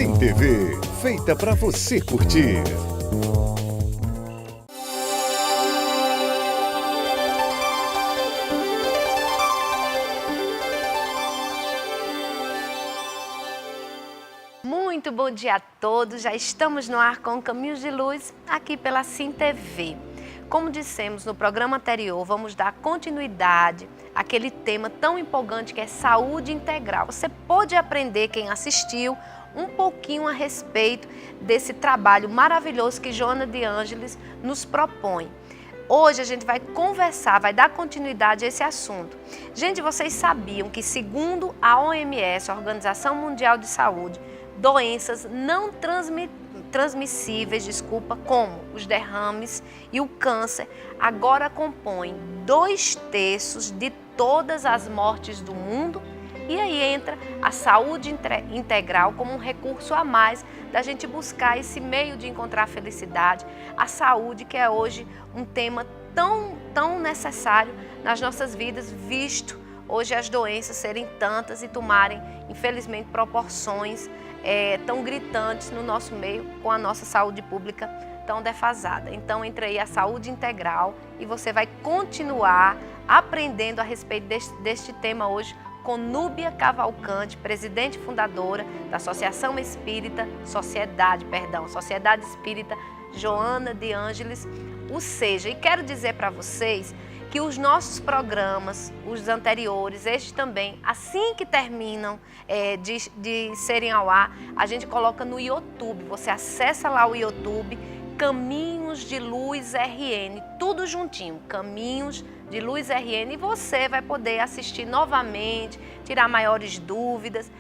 Sim TV, feita para você curtir. Muito bom dia a todos, já estamos no ar com Caminhos de Luz, aqui pela Sim TV. Como dissemos no programa anterior, vamos dar continuidade àquele tema tão empolgante que é saúde integral. Você pôde aprender, quem assistiu, um pouquinho a respeito desse trabalho maravilhoso que Joana de Ângeles nos propõe. Hoje a gente vai conversar, vai dar continuidade a esse assunto. Gente, vocês sabiam que, segundo a OMS, a Organização Mundial de Saúde, doenças não transmissíveis, como os derrames e o câncer, agora compõem 2/3 de todas as mortes do mundo? E aí entra a saúde integral como um recurso a mais da gente buscar esse meio de encontrar felicidade, a saúde, que é hoje um tema tão necessário nas nossas vidas, visto hoje as doenças serem tantas e tomarem, infelizmente, proporções tão gritantes no nosso meio, com a nossa saúde pública tão defasada. Então entra aí a saúde integral e você vai continuar aprendendo a respeito deste tema hoje com Núbia Cavalcante, presidente e fundadora da Sociedade Espírita Joana de Ângeles, e quero dizer para vocês que os nossos programas, os anteriores, estes também, assim que terminam de serem ao ar, a gente coloca no YouTube. Você acessa lá o YouTube, Caminhos de Luz RN, tudo juntinho, Caminhos de Luz RN, e você vai poder assistir novamente, tirar mais dúvidas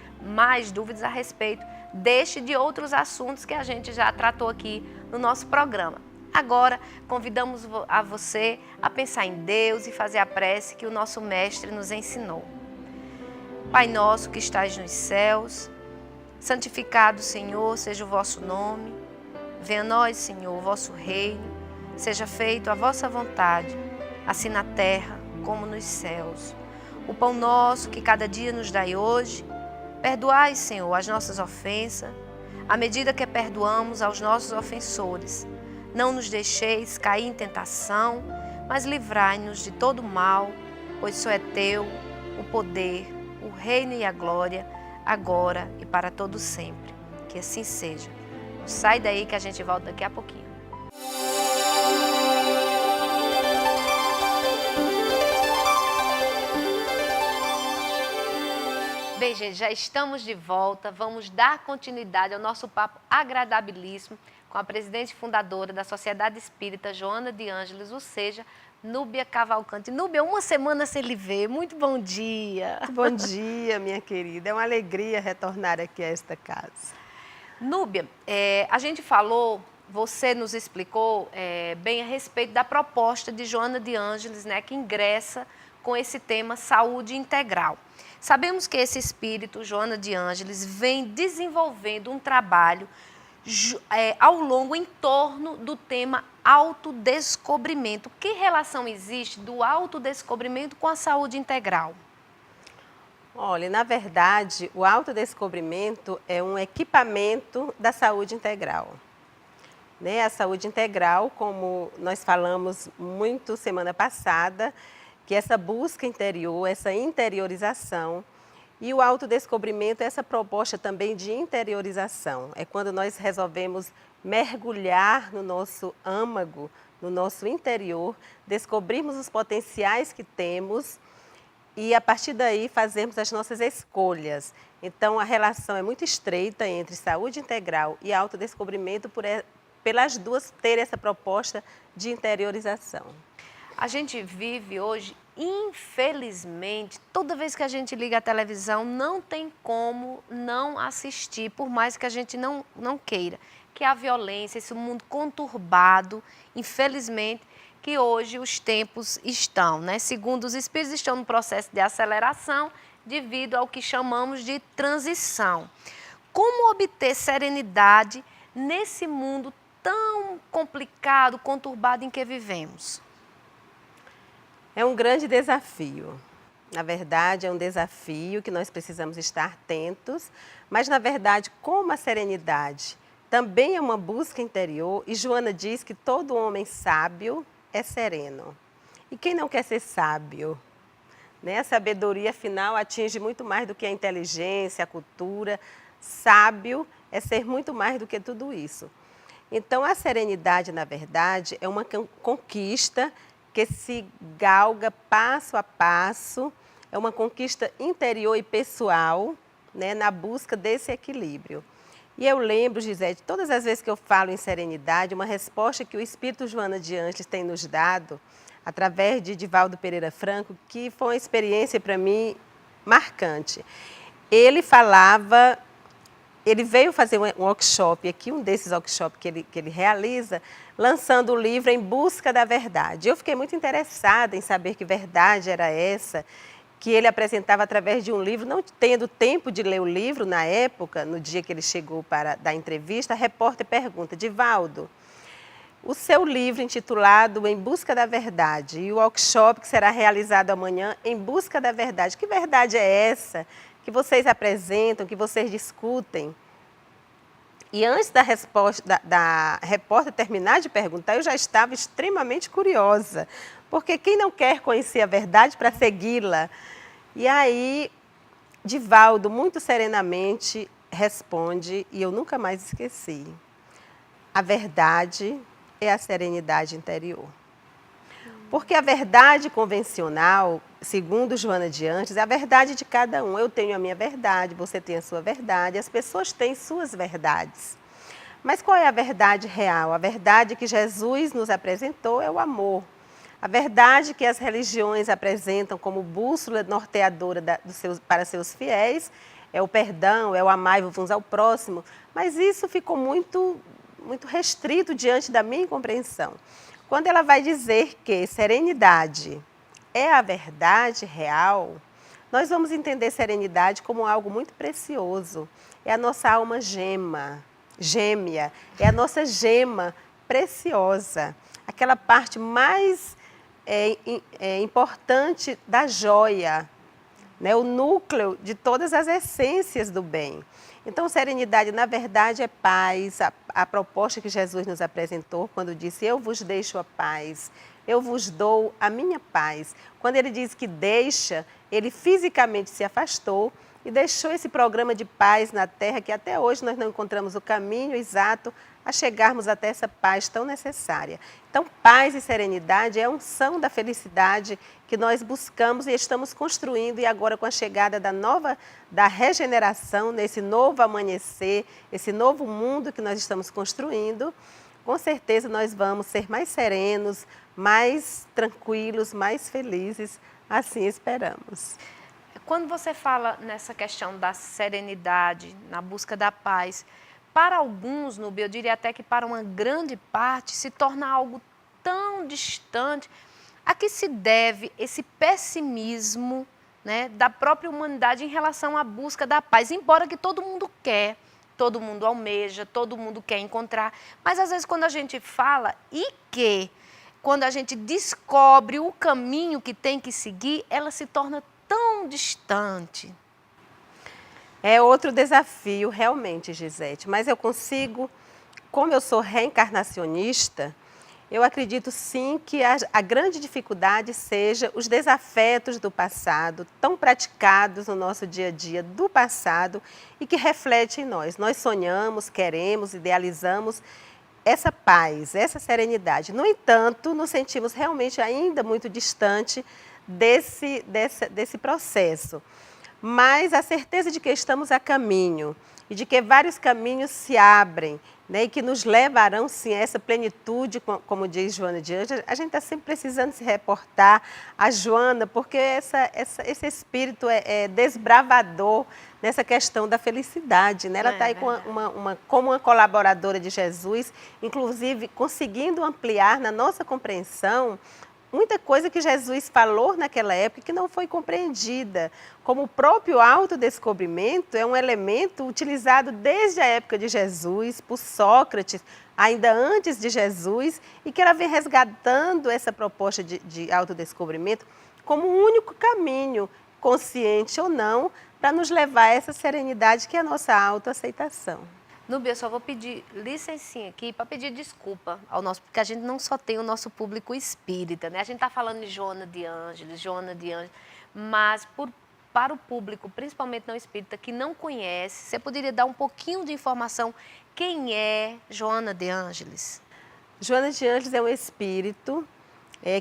a respeito deste e de outros assuntos que a gente já tratou aqui no nosso programa. Agora, convidamos a você a pensar em Deus e fazer a prece que o nosso Mestre nos ensinou. Pai nosso que estais nos céus, santificado, Senhor, seja o vosso nome. Venha a nós, Senhor, o vosso reino. Seja feita a vossa vontade, assim na terra como nos céus. O pão nosso que cada dia nos dai hoje, perdoai, Senhor, as nossas ofensas, à medida que perdoamos aos nossos ofensores. Não nos deixeis cair em tentação, mas livrai-nos de todo mal, pois só é teu o poder, o reino e a glória, agora e para todo sempre. Que assim seja. Sai daí que a gente volta daqui a pouquinho. Bem, gente, já estamos de volta. Vamos dar continuidade ao nosso papo agradabilíssimo com a presidente e fundadora da Sociedade Espírita Joana de Ângeles, Núbia Cavalcante. Núbia, uma semana sem lhe ver. Muito bom dia. Bom dia, minha querida. É uma alegria retornar aqui a esta casa. Núbia, a gente falou, você nos explicou bem a respeito da proposta de Joana de Ângeles, né, que ingressa com esse tema saúde integral. Sabemos que esse espírito, Joana de Ângeles, vem desenvolvendo um trabalho ao longo em torno do tema autodescobrimento. Que relação existe do autodescobrimento com a saúde integral? Olha, na verdade, o autodescobrimento é um equipamento da saúde integral. Né? A saúde integral, como nós falamos muito semana passada, que essa busca interior, essa interiorização, e o autodescobrimento é essa proposta também de interiorização. É quando nós resolvemos mergulhar no nosso âmago, no nosso interior, descobrirmos os potenciais que temos e, a partir daí, fazermos as nossas escolhas. Então, a relação é muito estreita entre saúde integral e autodescobrimento, pelas duas terem essa proposta de interiorização. A gente vive hoje, infelizmente, toda vez que a gente liga a televisão, não tem como não assistir, por mais que a gente não queira, que é a violência, esse mundo conturbado, infelizmente, que hoje os tempos estão, né? Segundo os espíritos, estão no processo de aceleração devido ao que chamamos de transição. Como obter serenidade nesse mundo tão complicado, conturbado em que vivemos? É um grande desafio. Na verdade, é um desafio que nós precisamos estar atentos, mas, na verdade, como a serenidade também é uma busca interior, e Joana diz que todo homem sábio é sereno. E quem não quer ser sábio? Né? A sabedoria, afinal, atinge muito mais do que a inteligência, a cultura. Sábio é ser muito mais do que tudo isso. Então, a serenidade, na verdade, é uma conquista que se galga passo a passo, é uma conquista interior e pessoal, né, na busca desse equilíbrio. E eu lembro, Gisete, todas as vezes que eu falo em serenidade, uma resposta que o Espírito Joana de Ângeles tem nos dado, através de Divaldo Pereira Franco, que foi uma experiência para mim marcante. Ele falava, ele veio fazer um workshop aqui, um desses workshops que ele realiza, lançando o livro Em Busca da Verdade. Eu fiquei muito interessada em saber que verdade era essa, que ele apresentava através de um livro, não tendo tempo de ler o livro na época, no dia que ele chegou para dar entrevista, a repórter pergunta: Divaldo, o seu livro intitulado Em Busca da Verdade e o workshop que será realizado amanhã, Em Busca da Verdade, que verdade é essa que vocês apresentam, que vocês discutem? E antes da resposta da repórter terminar de perguntar, eu já estava extremamente curiosa, porque quem não quer conhecer a verdade para segui-la? E aí, Divaldo, muito serenamente, responde, e eu nunca mais esqueci: a verdade é a serenidade interior. Porque a verdade convencional, segundo Joana de Ângeles, é a verdade de cada um. Eu tenho a minha verdade, você tem a sua verdade, as pessoas têm suas verdades. Mas qual é a verdade real? A verdade que Jesus nos apresentou é o amor. A verdade que as religiões apresentam como bússola norteadora para seus fiéis é o perdão, é o amai-vos uns ao próximo. Mas isso ficou muito restrito diante da minha compreensão. Quando ela vai dizer que serenidade é a verdade real, nós vamos entender serenidade como algo muito precioso. É a nossa alma gêmea, é a nossa gema preciosa, aquela parte mais importante da joia, né? O núcleo de todas as essências do bem. Então, serenidade, na verdade, é paz, a proposta que Jesus nos apresentou quando disse: eu vos deixo a paz, eu vos dou a minha paz. Quando ele diz que deixa, ele fisicamente se afastou e deixou esse programa de paz na Terra, que até hoje nós não encontramos o caminho exato a chegarmos até essa paz tão necessária. Então, paz e serenidade é a unção da felicidade que nós buscamos e estamos construindo, e agora com a chegada da regeneração, nesse novo amanhecer, esse novo mundo que nós estamos construindo, com certeza nós vamos ser mais serenos, mais tranquilos, mais felizes, assim esperamos. Quando você fala nessa questão da serenidade, na busca da paz, para alguns, Núbia, eu diria até que para uma grande parte, se torna algo tão distante. A que se deve esse pessimismo, né, da própria humanidade em relação à busca da paz? Embora que todo mundo quer, todo mundo almeja, todo mundo quer encontrar, mas às vezes quando a gente fala quando a gente descobre o caminho que tem que seguir, ela se torna tão distante. É outro desafio, realmente, Gisete. Mas eu consigo, como eu sou reencarnacionista, eu acredito sim que a grande dificuldade seja os desafetos do passado, tão praticados no nosso dia a dia do passado e que refletem em nós. Nós sonhamos, queremos, idealizamos essa paz, essa serenidade. No entanto, nos sentimos realmente ainda muito distante desse processo. Mas a certeza de que estamos a caminho e de que vários caminhos se abrem, né, e que nos levarão, sim, a essa plenitude, como diz Joana de Ângeles. A gente está sempre precisando se reportar a Joana, porque esse espírito é desbravador nessa questão da felicidade, né? Ela está aí como uma colaboradora de Jesus, inclusive conseguindo ampliar na nossa compreensão muita coisa que Jesus falou naquela época que não foi compreendida, como o próprio autodescobrimento é um elemento utilizado desde a época de Jesus, por Sócrates, ainda antes de Jesus, e que ela vem resgatando essa proposta de autodescobrimento como o único caminho consciente ou não, para nos levar a essa serenidade que é a nossa autoaceitação. Núbia, eu só vou pedir licencinha aqui para pedir desculpa ao nosso, porque a gente não só tem o nosso público espírita, né? A gente está falando de Joana de Ângeles, mas para o público, principalmente não espírita, que não conhece, você poderia dar um pouquinho de informação quem é Joana de Ângeles? Joana de Ângeles é um espírito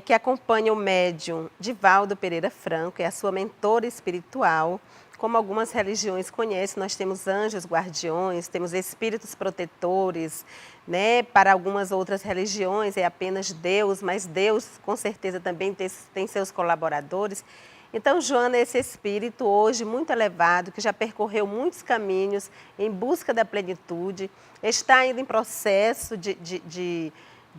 que acompanha o médium Divaldo Pereira Franco, é a sua mentora espiritual. Como algumas religiões conhecem, nós temos anjos guardiões, temos espíritos protetores, né? Para algumas outras religiões é apenas Deus, mas Deus com certeza também tem seus colaboradores. Então, Joana é esse espírito hoje muito elevado, que já percorreu muitos caminhos em busca da plenitude, está ainda em processo de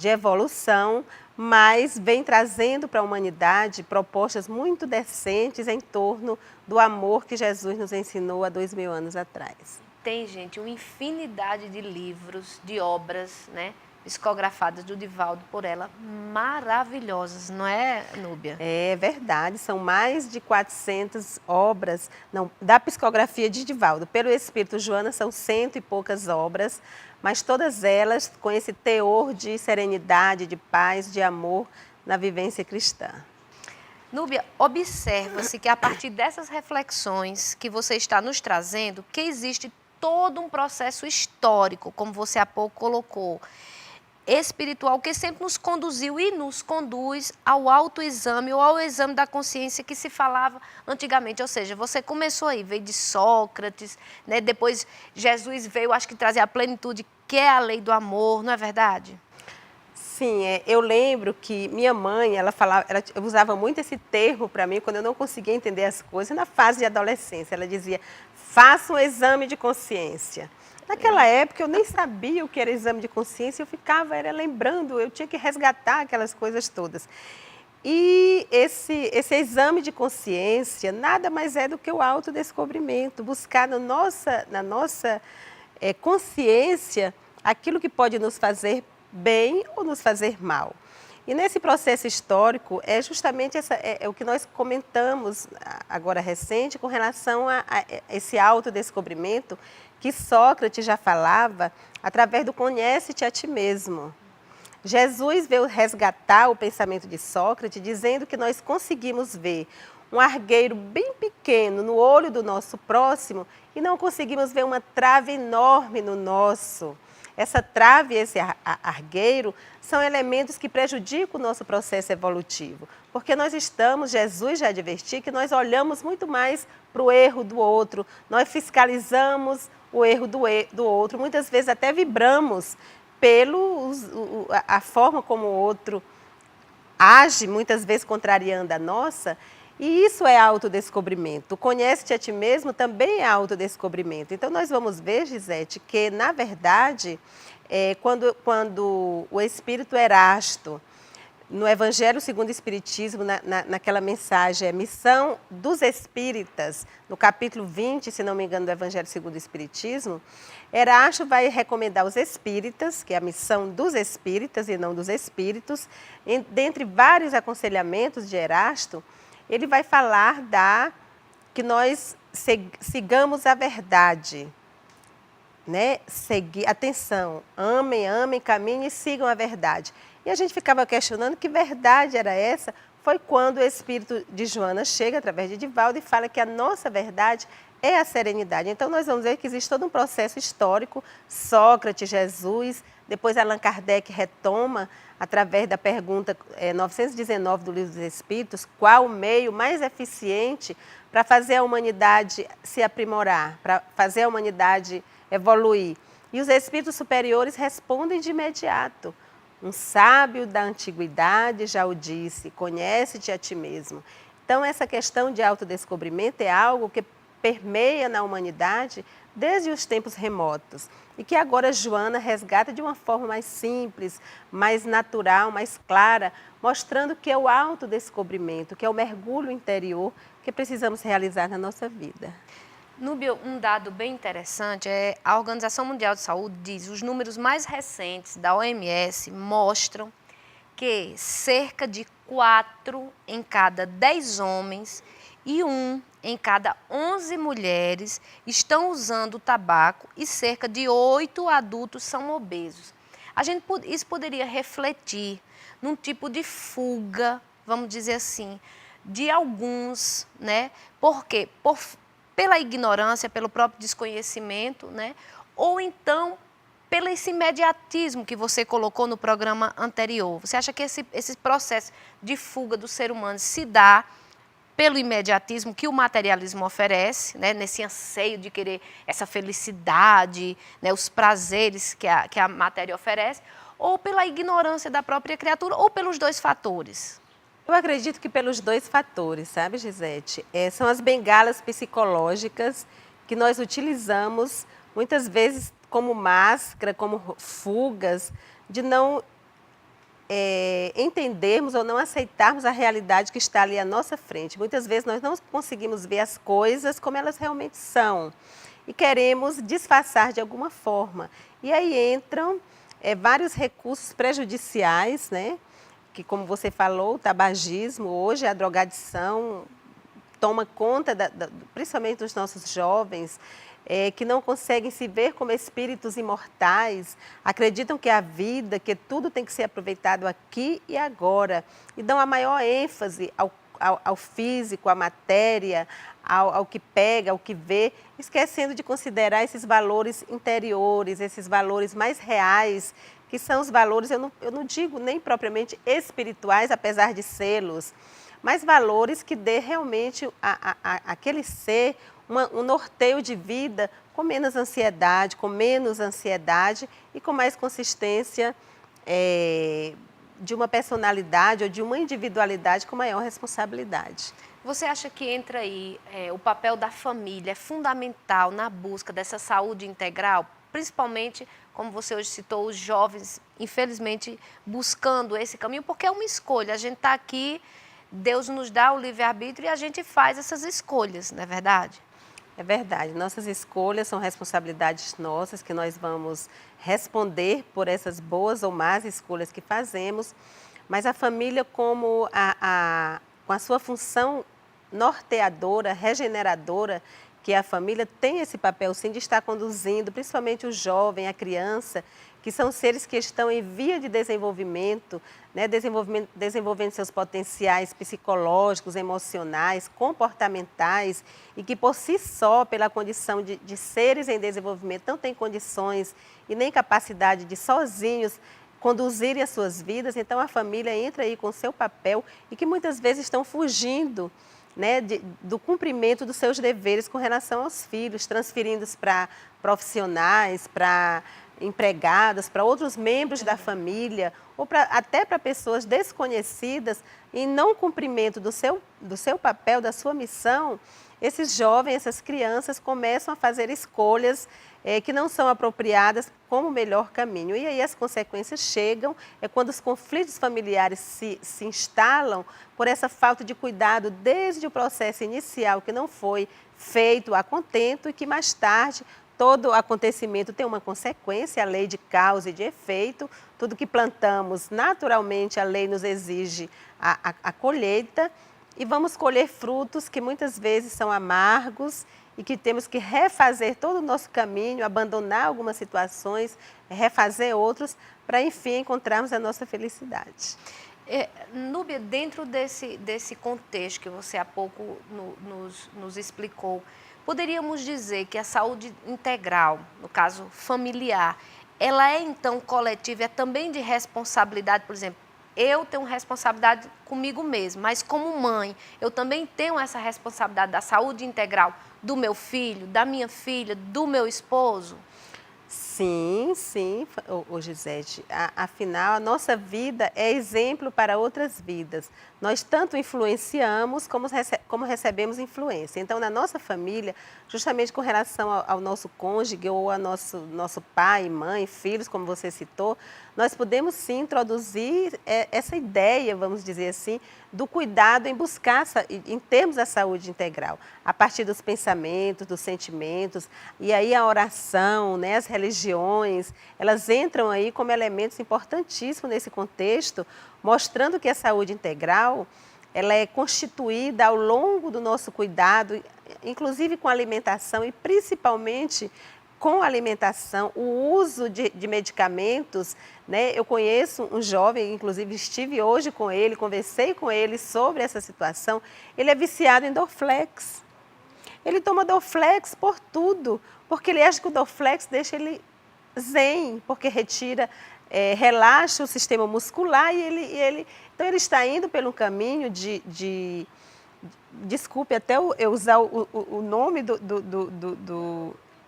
evolução, mas vem trazendo para a humanidade propostas muito decentes em torno do amor que Jesus nos ensinou há 2000 anos atrás. Tem, gente, uma infinidade de livros, de obras, né, psicografadas do Divaldo por ela, maravilhosas, não é, Núbia? É verdade, são mais de 400 obras, não, da psicografia de Divaldo. Pelo Espírito Joana são 100 e poucas obras, mas todas elas com esse teor de serenidade, de paz, de amor na vivência cristã. Núbia, observa-se que a partir dessas reflexões que você está nos trazendo, que existe todo um processo histórico, como você há pouco colocou, espiritual, que sempre nos conduziu e nos conduz ao autoexame ou ao exame da consciência que se falava antigamente. Ou seja, você começou aí, veio de Sócrates, né? Depois Jesus veio, acho que trazer a plenitude, que é a lei do amor, não é verdade? Sim, eu lembro que minha mãe, ela usava muito esse termo para mim quando eu não conseguia entender as coisas na fase de adolescência. Ela dizia, faça um exame de consciência. Naquela época eu nem sabia o que era exame de consciência, eu ficava lembrando, eu tinha que resgatar aquelas coisas todas. E esse exame de consciência nada mais é do que o autodescobrimento, buscar na nossa consciência aquilo que pode nos fazer bem ou nos fazer mal. E nesse processo histórico é justamente o que nós comentamos agora recente com relação a esse autodescobrimento que Sócrates já falava através do conhece-te a ti mesmo. Jesus veio resgatar o pensamento de Sócrates dizendo que nós conseguimos ver um argueiro bem pequeno no olho do nosso próximo e não conseguimos ver uma trave enorme no nosso. Essa trave e esse argueiro são elementos que prejudicam o nosso processo evolutivo, porque Jesus já advertiu que nós olhamos muito mais para o erro do outro, nós fiscalizamos o erro do outro, muitas vezes até vibramos a forma como o outro age, muitas vezes contrariando a nossa. E isso é autodescobrimento. Conhece-te a ti mesmo também é autodescobrimento. Então, nós vamos ver, Gisete, que, na verdade, quando o Espírito Erasto, no Evangelho segundo o Espiritismo, naquela mensagem, Missão dos Espíritas, no capítulo 20, se não me engano, do Evangelho segundo o Espiritismo, Erasto vai recomendar os espíritas, que é a missão dos espíritas e não dos espíritos, dentre vários aconselhamentos de Erasto, ele vai falar que nós sigamos a verdade, né? Atenção, amem, caminhem e sigam a verdade. E a gente ficava questionando que verdade era essa, foi quando o Espírito de Joana chega através de Divaldo e fala que a nossa verdade é a serenidade. Então nós vamos ver que existe todo um processo histórico, Sócrates, Jesus, depois Allan Kardec retoma, através da pergunta 919 do Livro dos Espíritos, qual o meio mais eficiente para fazer a humanidade se aprimorar, para fazer a humanidade evoluir. E os espíritos superiores respondem de imediato. Um sábio da antiguidade já o disse, conhece-te a ti mesmo. Então, essa questão de autodescobrimento é algo que permeia na humanidade desde os tempos remotos e que agora Joana resgata de uma forma mais simples, mais natural, mais clara, mostrando que é o autodescobrimento, que é o mergulho interior que precisamos realizar na nossa vida. Núbia, um dado bem interessante é a Organização Mundial de Saúde diz os números mais recentes da OMS mostram que cerca de 4 em cada 10 homens e 1 em cada 11 mulheres estão usando o tabaco e cerca de 8 adultos são obesos. Isso poderia refletir num tipo de fuga, vamos dizer assim, de alguns, né? Por quê? Pela ignorância, pelo próprio desconhecimento, né? Ou então pelo esse imediatismo que você colocou no programa anterior. Você acha que esse processo de fuga do ser humano se dá pelo imediatismo que o materialismo oferece, né, nesse anseio de querer essa felicidade, né, os prazeres que a matéria oferece, ou pela ignorância da própria criatura, ou pelos dois fatores? Eu acredito que pelos dois fatores, sabe, Gisete? São as bengalas psicológicas que nós utilizamos, muitas vezes como máscara, como fugas, de não entendermos ou não aceitarmos a realidade que está ali à nossa frente. Muitas vezes nós não conseguimos ver as coisas como elas realmente são e queremos disfarçar de alguma forma. E aí entram vários recursos prejudiciais, né? Que, como você falou, o tabagismo, hoje a drogadição toma conta, principalmente dos nossos jovens, que não conseguem se ver como espíritos imortais, acreditam que a vida, que tudo tem que ser aproveitado aqui e agora, e dão a maior ênfase ao físico, à matéria, ao que pega, ao que vê, esquecendo de considerar esses valores interiores, esses valores mais reais, que são os valores, eu não digo nem propriamente espirituais, apesar de sê-los, mas valores que dê realmente aquele ser um norteio de vida com menos ansiedade e com mais consistência de uma personalidade ou de uma individualidade com maior responsabilidade. Você acha que entra aí o papel da família é fundamental na busca dessa saúde integral, principalmente, como você hoje citou, os jovens, infelizmente, buscando esse caminho, porque é uma escolha, a gente está aqui, Deus nos dá o livre-arbítrio e a gente faz essas escolhas, não é verdade? É verdade, nossas escolhas são responsabilidades nossas, que nós vamos responder por essas boas ou más escolhas que fazemos, mas a família com a sua função norteadora, regeneradora, que a família tem esse papel sim de estar conduzindo, principalmente o jovem, a criança, que são seres que estão em via de desenvolvimento, né, desenvolvendo seus potenciais psicológicos, emocionais, comportamentais, e que por si só, pela condição de seres em desenvolvimento, não têm condições e nem capacidade de sozinhos conduzirem as suas vidas. Então a família entra aí com o seu papel e que muitas vezes estão fugindo, né, do cumprimento dos seus deveres com relação aos filhos, transferindo-os para profissionais, para empregadas, para outros membros da família, ou até para pessoas desconhecidas, em não cumprimento do seu papel, da sua missão. Esses jovens, essas crianças começam a fazer escolhas que não são apropriadas como o melhor caminho. E aí as consequências chegam, quando os conflitos familiares se instalam por essa falta de cuidado desde o processo inicial, que não foi feito a contento e que mais tarde todo acontecimento tem uma consequência, a lei de causa e de efeito. Tudo que plantamos, naturalmente, a lei nos exige a colheita, e vamos colher frutos que muitas vezes são amargos e que temos que refazer todo o nosso caminho, abandonar algumas situações, refazer outros, para, enfim, encontrarmos a nossa felicidade. Núbia, dentro desse contexto que você há pouco nos explicou, poderíamos dizer que a saúde integral, no caso familiar, ela é então coletiva, é também de responsabilidade, por exemplo, eu tenho responsabilidade comigo mesma, mas como mãe, eu também tenho essa responsabilidade da saúde integral do meu filho, da minha filha, do meu esposo? Sim, sim, Gisete. Afinal, a nossa vida é exemplo para outras vidas. Nós tanto influenciamos como recebemos influência. Então, na nossa família, justamente com relação ao nosso cônjuge ou ao nosso pai, mãe, filhos, como você citou, nós podemos sim introduzir essa ideia, vamos dizer assim, do cuidado em buscar, em termos da saúde integral, a partir dos pensamentos, dos sentimentos, e aí a oração, né, as religiões, elas entram aí como elementos importantíssimos nesse contexto, mostrando que a saúde integral ela é constituída ao longo do nosso cuidado, inclusive com a alimentação e principalmente com a alimentação, o uso de medicamentos, né? Eu conheço um jovem, inclusive estive hoje com ele, conversei com ele sobre essa situação, ele é viciado em Dorflex. Ele toma Dorflex por tudo, porque ele acha que o Dorflex deixa ele zen, porque retira, relaxa o sistema muscular então ele está indo pelo caminho desculpe até eu usar o nome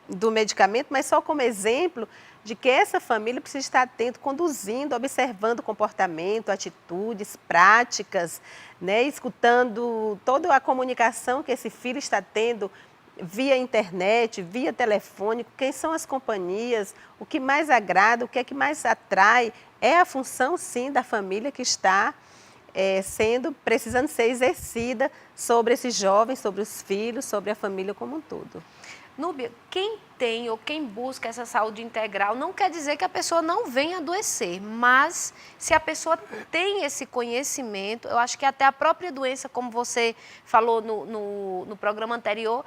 do medicamento, mas só como exemplo de que essa família precisa estar atento, conduzindo, observando o comportamento, atitudes, práticas, né, escutando toda a comunicação que esse filho está tendo via internet, via telefone, quem são as companhias, o que mais agrada, o que é que mais atrai, é a função sim da família que está precisando ser exercida sobre esses jovens, sobre os filhos, sobre a família como um todo. Núbia, quem tem ou quem busca essa saúde integral não quer dizer que a pessoa não venha adoecer, mas se a pessoa tem esse conhecimento, eu acho que até a própria doença, como você falou no programa anterior,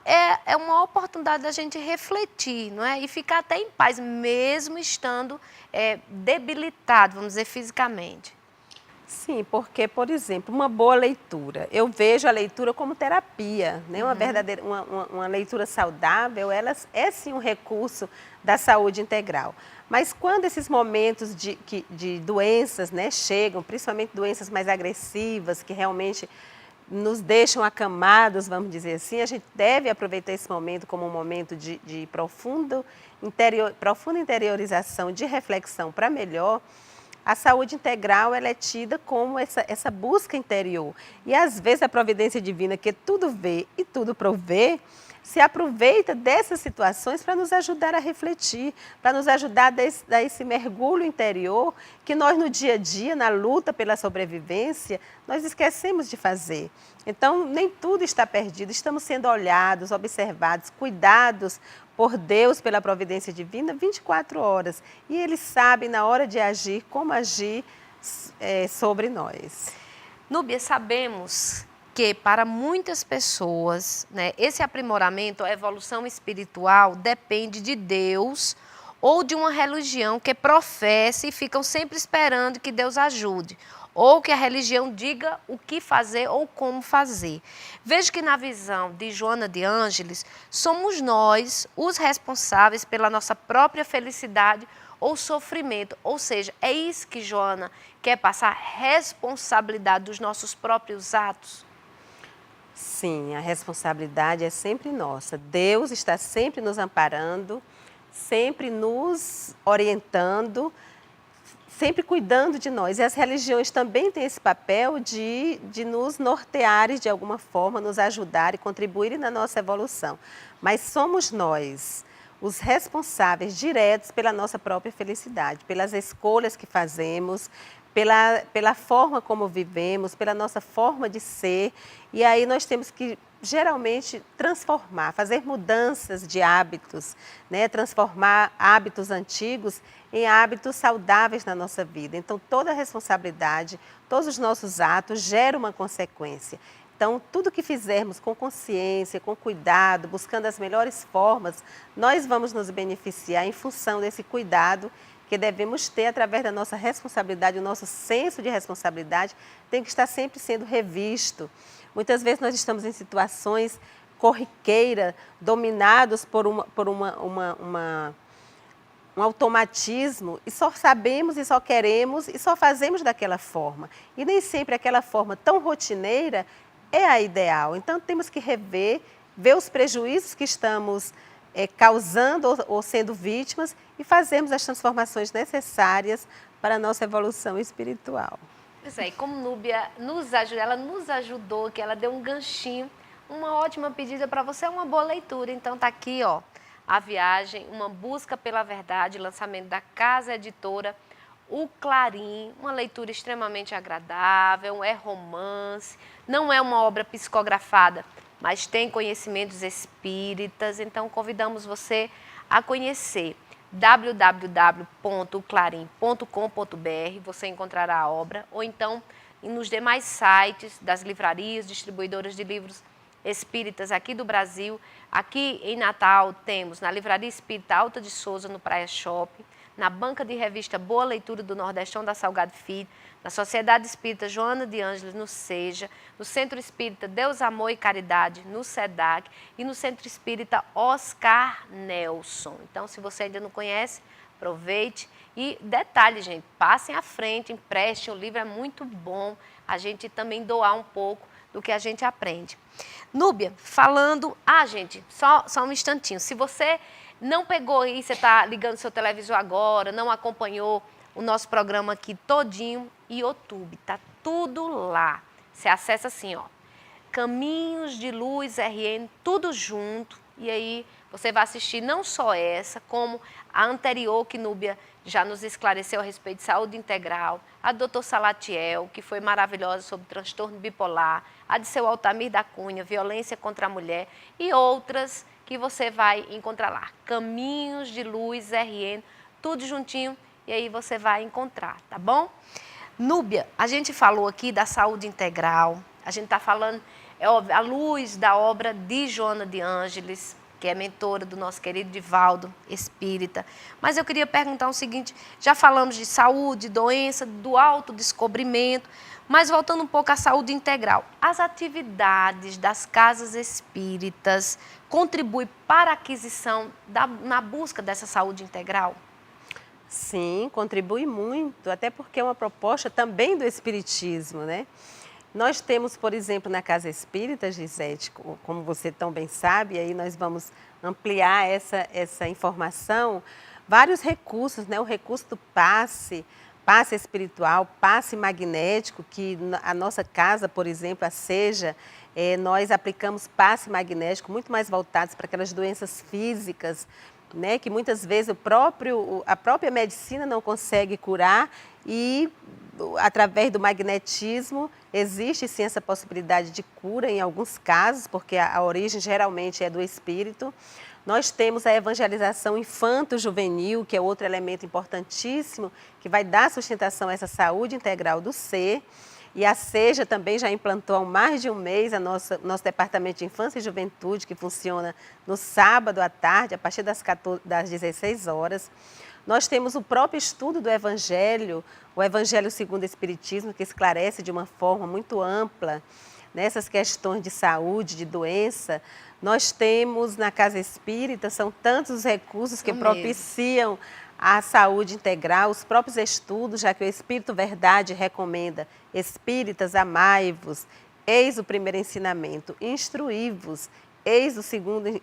é uma oportunidade da gente refletir, não é? E ficar até em paz, mesmo estando debilitado, vamos dizer, fisicamente. Sim, porque, por exemplo, uma boa leitura. Eu vejo a leitura como terapia, né? Uma leitura saudável, ela é sim um recurso da saúde integral. Mas quando esses momentos de doenças, né, chegam, principalmente doenças mais agressivas, que realmente nos deixam acamados, vamos dizer assim, a gente deve aproveitar esse momento como um momento de profunda interiorização, de reflexão para melhor. A saúde integral ela é tida como essa busca interior. E às vezes a providência divina, que tudo vê e tudo provê, se aproveita dessas situações para nos ajudar a refletir, para nos ajudar a dar esse mergulho interior que nós no dia a dia, na luta pela sobrevivência, nós esquecemos de fazer. Então, nem tudo está perdido, estamos sendo olhados, observados, cuidados por Deus, pela providência divina, 24 horas. E Ele sabe, na hora de agir, como agir sobre nós. Núbia, sabemos que para muitas pessoas, né, esse aprimoramento, a evolução espiritual, depende de Deus ou de uma religião que professa e ficam sempre esperando que Deus ajude, ou que a religião diga o que fazer ou como fazer. Vejo que na visão de Joana de Ângeles, somos nós os responsáveis pela nossa própria felicidade ou sofrimento. Ou seja, é isso que Joana quer passar, responsabilidade dos nossos próprios atos? Sim, a responsabilidade é sempre nossa. Deus está sempre nos amparando, sempre nos orientando, sempre cuidando de nós. E as religiões também têm esse papel de nos nortearem de alguma forma, nos ajudar e contribuírem na nossa evolução. Mas somos nós os responsáveis diretos pela nossa própria felicidade, pelas escolhas que fazemos, pela forma como vivemos, pela nossa forma de ser. E aí nós temos que, geralmente, transformar, fazer mudanças de hábitos, né? Transformar hábitos antigos em hábitos saudáveis na nossa vida. Então, toda a responsabilidade, todos os nossos atos geram uma consequência. Então, tudo que fizermos com consciência, com cuidado, buscando as melhores formas, nós vamos nos beneficiar em função desse cuidado que devemos ter através da nossa responsabilidade. O nosso senso de responsabilidade tem que estar sempre sendo revisto. Muitas vezes nós estamos em situações corriqueiras, dominados por um automatismo, e só sabemos e só queremos e só fazemos daquela forma. E nem sempre aquela forma tão rotineira é a ideal. Então temos que rever, ver os prejuízos que estamos causando ou sendo vítimas e fazermos as transformações necessárias para a nossa evolução espiritual. Pois é, e como Núbia ela nos ajudou, que ela deu um ganchinho, uma ótima pedida para você, uma boa leitura. Então tá aqui, ó, A Viagem, uma busca pela verdade, lançamento da Casa Editora, O Clarim, uma leitura extremamente agradável, é romance, não é uma obra psicografada, mas tem conhecimentos espíritas, então convidamos você a conhecer www.clarim.com.br, você encontrará a obra, ou então e nos demais sites das livrarias, distribuidoras de livros espíritas aqui do Brasil. Aqui em Natal temos na Livraria Espírita Alta de Souza, no Praia Shopping, na banca de revista Boa Leitura do Nordestão da Salgado Filho, na Sociedade Espírita Joana de Ângeles, no SEJA, no Centro Espírita Deus, Amor e Caridade, no SEDAC, e no Centro Espírita Oscar Nelson. Então, se você ainda não conhece, aproveite. E detalhe, gente, passem à frente, emprestem, o livro é muito bom, a gente também doar um pouco do que a gente aprende. Núbia, falando... gente, só um instantinho. Se você não pegou aí, você está ligando seu televisor agora, não acompanhou o nosso programa aqui todinho, YouTube, tá tudo lá. Você acessa assim, ó, Caminhos de Luz RN, tudo junto, e aí você vai assistir não só essa, como a anterior que Núbia já nos esclareceu a respeito de saúde integral, a doutor Salatiel, que foi maravilhosa sobre transtorno bipolar, a de seu Altamir da Cunha, violência contra a mulher, e outras que você vai encontrar lá. Caminhos de Luz RN, tudo juntinho, e aí você vai encontrar, tá bom? Núbia, a gente falou aqui da saúde integral, a gente está falando, é óbvio, à luz da obra de Joana de Ângeles, que é mentora do nosso querido Divaldo, espírita. Mas eu queria perguntar o seguinte, já falamos de saúde, doença, do autodescobrimento, mas voltando um pouco à saúde integral. As atividades das casas espíritas contribuem para a aquisição, na busca dessa saúde integral? Sim, contribui muito, até porque é uma proposta também do Espiritismo, né? Nós temos, por exemplo, na Casa Espírita, Gisete, como você tão bem sabe, aí nós vamos ampliar essa informação, vários recursos, né? O recurso do passe espiritual, passe magnético, que a nossa casa, por exemplo, a SEJA, nós aplicamos passe magnético muito mais voltados para aquelas doenças físicas, né, que muitas vezes a própria medicina não consegue curar e, através do magnetismo, existe sim essa possibilidade de cura em alguns casos, porque a origem geralmente é do espírito. Nós temos a evangelização infanto-juvenil, que é outro elemento importantíssimo, que vai dar sustentação a essa saúde integral do ser. E a SEJA também já implantou há mais de um mês nosso departamento de infância e juventude, que funciona no sábado à tarde, a partir das 16 horas. Nós temos o próprio estudo do Evangelho, o Evangelho segundo o Espiritismo, que esclarece de uma forma muito ampla nessas questões de saúde, de doença. Nós temos na Casa Espírita, são tantos os recursos que propiciam a saúde integral, os próprios estudos, já que o Espírito Verdade recomenda: espíritas, amai-vos, eis o primeiro ensinamento, instruí-vos, eis o segundo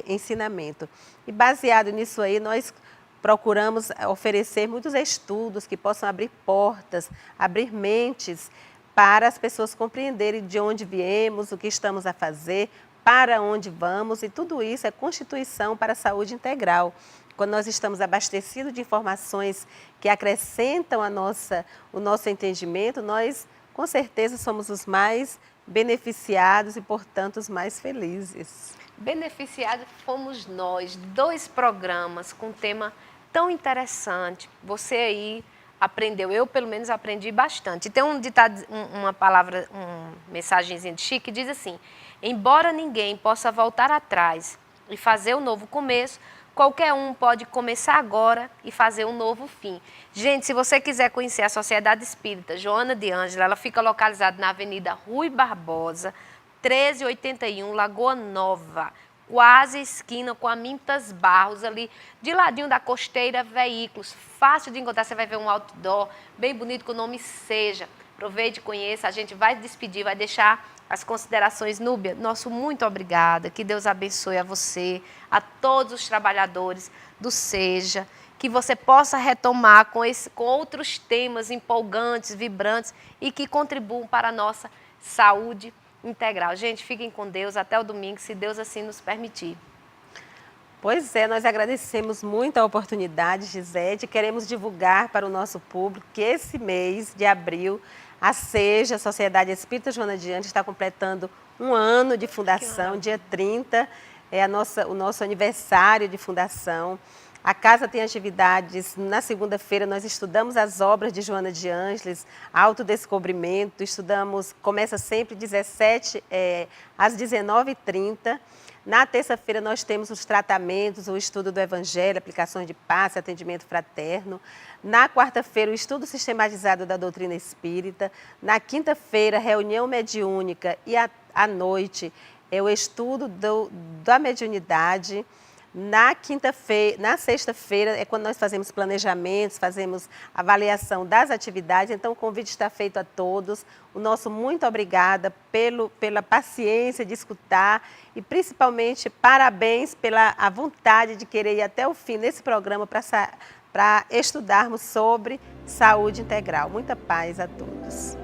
ensinamento. E baseado nisso aí, nós procuramos oferecer muitos estudos que possam abrir portas, abrir mentes para as pessoas compreenderem de onde viemos, o que estamos a fazer, para onde vamos, e tudo isso é constituição para a saúde integral. Quando nós estamos abastecidos de informações que acrescentam o nosso entendimento, nós com certeza somos os mais beneficiados e, portanto, os mais felizes. Beneficiados fomos nós, 2 programas com tema tão interessante. Você aí aprendeu, eu pelo menos aprendi bastante. E tem um ditado, uma palavra, uma mensagenzinha de Chico que diz assim: embora ninguém possa voltar atrás e fazer um novo começo, qualquer um pode começar agora e fazer um novo fim. Gente, se você quiser conhecer a Sociedade Espírita Joana de Ângeles, ela fica localizada na Avenida Rui Barbosa, 1381, Lagoa Nova, quase esquina com a Mintas Barros, ali de ladinho da Costeira Veículos. Fácil de encontrar, você vai ver um outdoor bem bonito com o nome SEJA. Aproveite e conheça, a gente vai despedir, vai deixar as considerações. Núbia, nosso muito obrigada, que Deus abençoe a você, a todos os trabalhadores do SEJA, que você possa retomar com outros temas empolgantes, vibrantes e que contribuam para a nossa saúde integral. Gente, fiquem com Deus, até o domingo, se Deus assim nos permitir. Pois é, nós agradecemos muito a oportunidade, Gisete, queremos divulgar para o nosso público que esse mês de abril, a SEJA, a Sociedade Espírita Joana de Ângeles, está completando um ano de fundação, dia 30, é o nosso aniversário de fundação. A casa tem atividades, na segunda-feira nós estudamos as obras de Joana de Ângeles, autodescobrimento, começa sempre 17 às 19h30. Na terça-feira nós temos os tratamentos, o estudo do Evangelho, aplicações de passe, atendimento fraterno. Na quarta-feira o estudo sistematizado da doutrina espírita. Na quinta-feira, reunião mediúnica e à noite é o estudo da mediunidade. Na sexta-feira é quando nós fazemos planejamentos, fazemos avaliação das atividades, então o convite está feito a todos. O nosso muito obrigada pela paciência de escutar e principalmente parabéns pela a vontade de querer ir até o fim desse programa para estudarmos sobre saúde integral. Muita paz a todos.